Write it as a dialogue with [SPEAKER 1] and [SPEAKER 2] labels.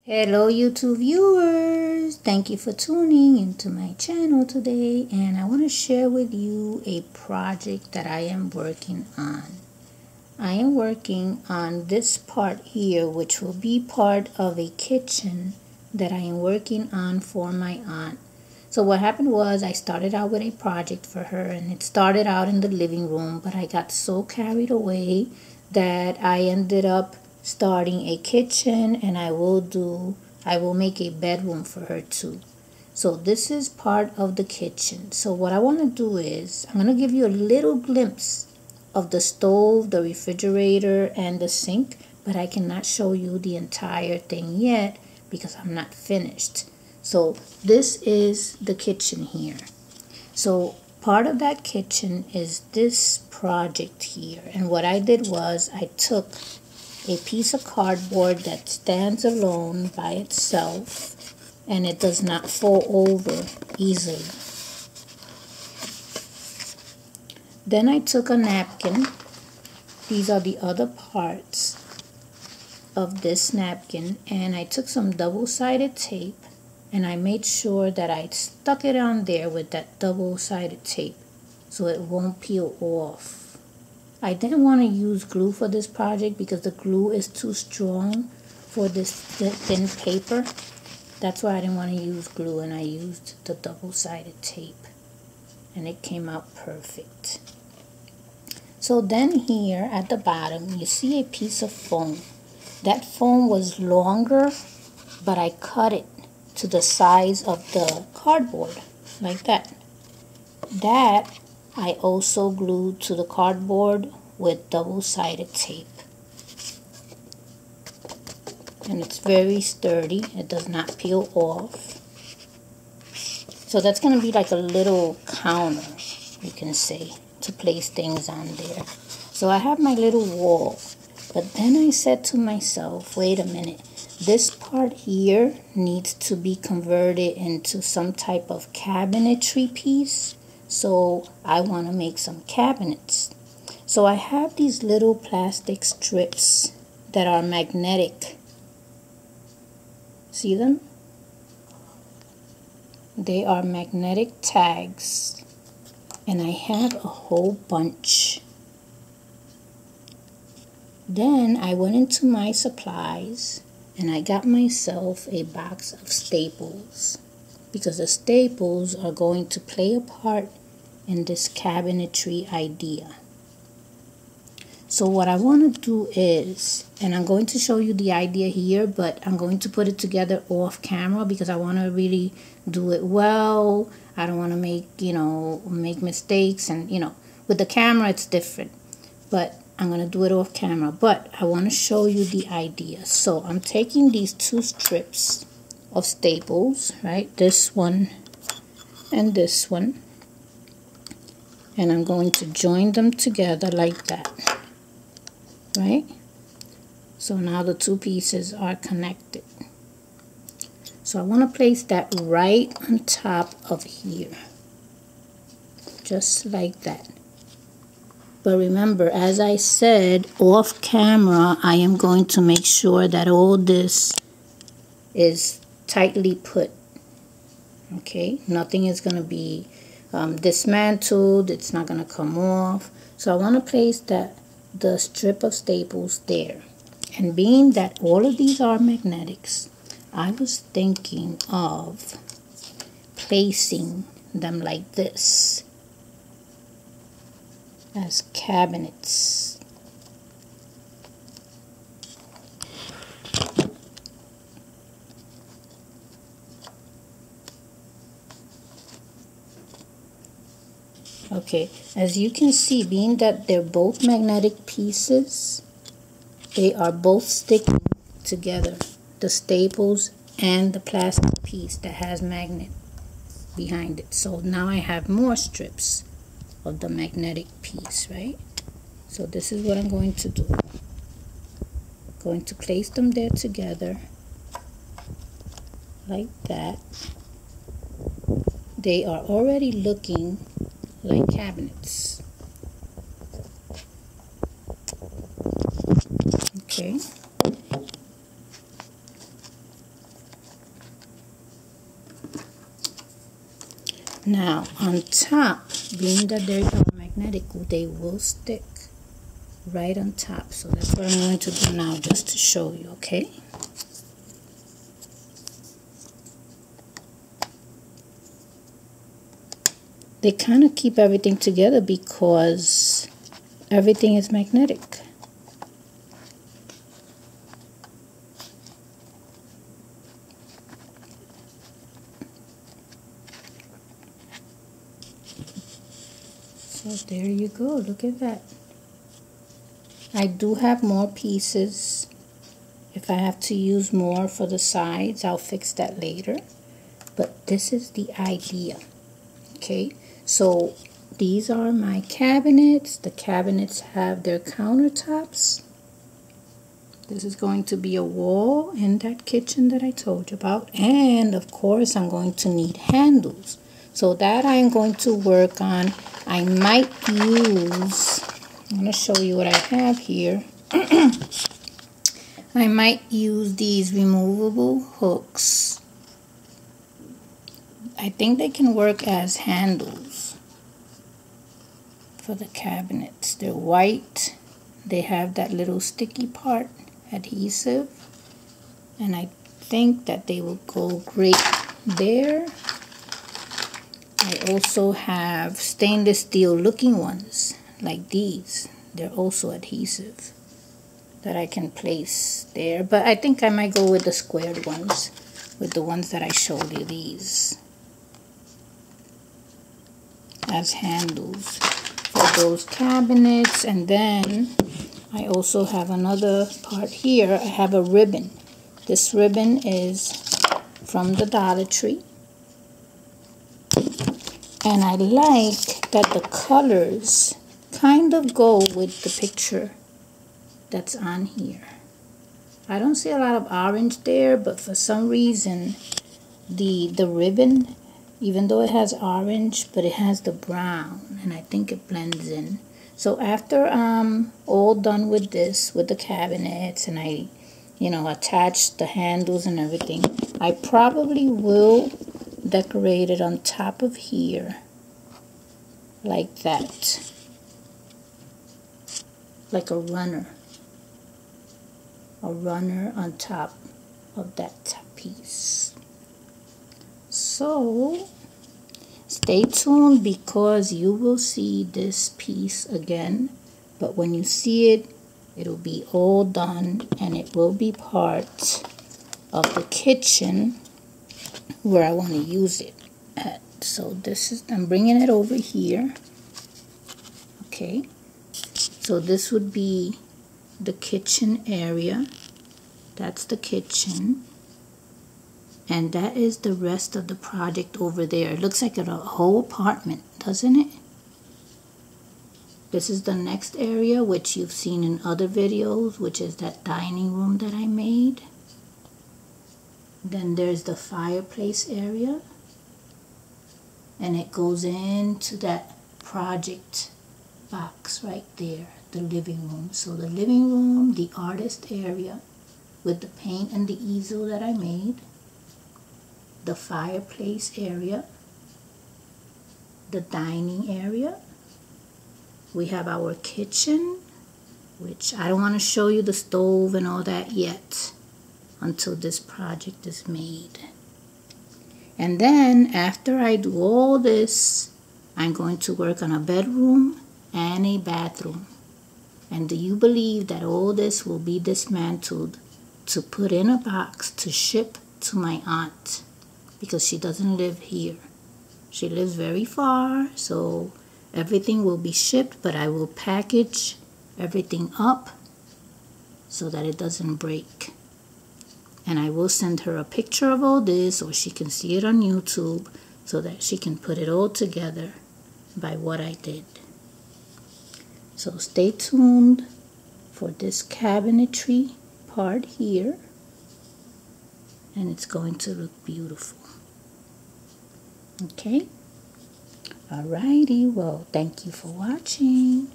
[SPEAKER 1] Hello YouTube viewers, thank you for tuning into my channel today, and I want to share with you a project that I am working on. I am working on this part here, which will be part of a kitchen that I am working on for my aunt. So what happened was I started out with a project for her, and it started out in the living room, but I got so carried away that I ended up starting a kitchen, and I will make a bedroom for her too. So this is part of the kitchen. So what I want to do is I'm going to give you a little glimpse of the stove, the refrigerator, and the sink, but I cannot show you the entire thing yet because I'm not finished. So this is the kitchen here. So part of that kitchen is this project here, and what I did was I took a piece of cardboard that stands alone by itself and it does not fall over easily. Then I took a napkin. These are the other parts of this napkin, and I took some double-sided tape and I made sure that I stuck it on there with that double-sided tape so it won't peel off. I didn't want to use glue for this project because the glue is too strong for this thin paper. That's why I didn't want to use glue, and I used the double-sided tape, and it came out perfect. So then here at the bottom you see a piece of foam. That foam was longer, but I cut it to the size of the cardboard like that. That I also glued to the cardboard with double-sided tape. And it's very sturdy. It does not peel off. So that's going to be like a little counter, you can say, to place things on there. So I have my little wall. But then I said to myself, wait a minute. This part here needs to be converted into some type of cabinetry piece. So I want to make some cabinets. So I have these little plastic strips that are magnetic. See them? They are magnetic tags. And I have a whole bunch. Then I went into my supplies and I got myself a box of staples, because the staples are going to play a part in this cabinetry idea. So what I want to do is, and I'm going to show you the idea here, but I'm going to put it together off camera because I want to really do it well. I don't want to make mistakes, and with the camera it's different, but I'm going to do it off camera. But I want to show you the idea. So I'm taking these two strips of staples, right? This one and this one. And I'm going to join them together like that, right? So now the two pieces are connected. So I want to place that right on top of here, just like that. But remember, as I said, off camera, I am going to make sure that all this is tightly put. Okay, nothing is going to be dismantled. It's not going to come off. So I want to place the strip of staples there. And being that all of these are magnetics, I was thinking of placing them like this as cabinets. Okay, as you can see, being that they're both magnetic pieces, they are both sticking together, the staples and the plastic piece that has magnet behind it. So now I have more strips of the magnetic piece, right? So this is what I'm going to do. I'm going to place them there together like that. They are already looking like cabinets. Okay. Now on top, being that they're magnetic, they will stick right on top. So that's what I'm going to do now, just to show you, okay? They kind of keep everything together because everything is magnetic. So there you go, look at that. I do have more pieces. If I have to use more for the sides, I'll fix that later. But this is the idea, okay? So these are my cabinets. The cabinets have their countertops. This is going to be a wall in that kitchen that I told you about. And of course, I'm going to need handles. So that I'm going to work on. I might use, I'm going to show you what I have here. I might use these removable hooks. I think they can work as handles for the cabinets. They're white. They have that little sticky part, adhesive. And I think that they will go great there. I also have stainless steel looking ones like these. They're also adhesive that I can place there. But I think I might go with the squared ones, with the ones that I showed you, these, as handles for those cabinets. And then I also have another part here. I have a ribbon. This ribbon is from the Dollar Tree. And I like that the colors kind of go with the picture that's on here. I don't see a lot of orange there, but for some reason the ribbon, even though it has orange, but it has the brown, and I think it blends in. So after I'm all done with this, with the cabinets, and I, attach the handles and everything, I probably will decorate it on top of here, like that, like a runner on top of that piece. So stay tuned, because you will see this piece again, but when you see it, it'll be all done, and it will be part of the kitchen where I want to use it at. So this is, I'm bringing it over here, okay? So this would be the kitchen area. That's the kitchen. And that is the rest of the project over there. It looks like a whole apartment, doesn't it? This is the next area, which you've seen in other videos, which is that dining room that I made. Then there's the fireplace area. And it goes into that project box right there, the living room. So the living room, the artist area with the paint and the easel that I made. The fireplace area, the dining area. We have our kitchen, which I don't want to show you the stove and all that yet until this project is made. And then after I do all this, I'm going to work on a bedroom and a bathroom. And do you believe that all this will be dismantled to put in a box to ship to my aunt? Because she doesn't live here. She lives very far, so everything will be shipped, but I will package everything up so that it doesn't break. And I will send her a picture of all this, or she can see it on YouTube, so that she can put it all together by what I did. So stay tuned for this cabinetry part here, and it's going to look beautiful. Okay? Alrighty, well, thank you for watching.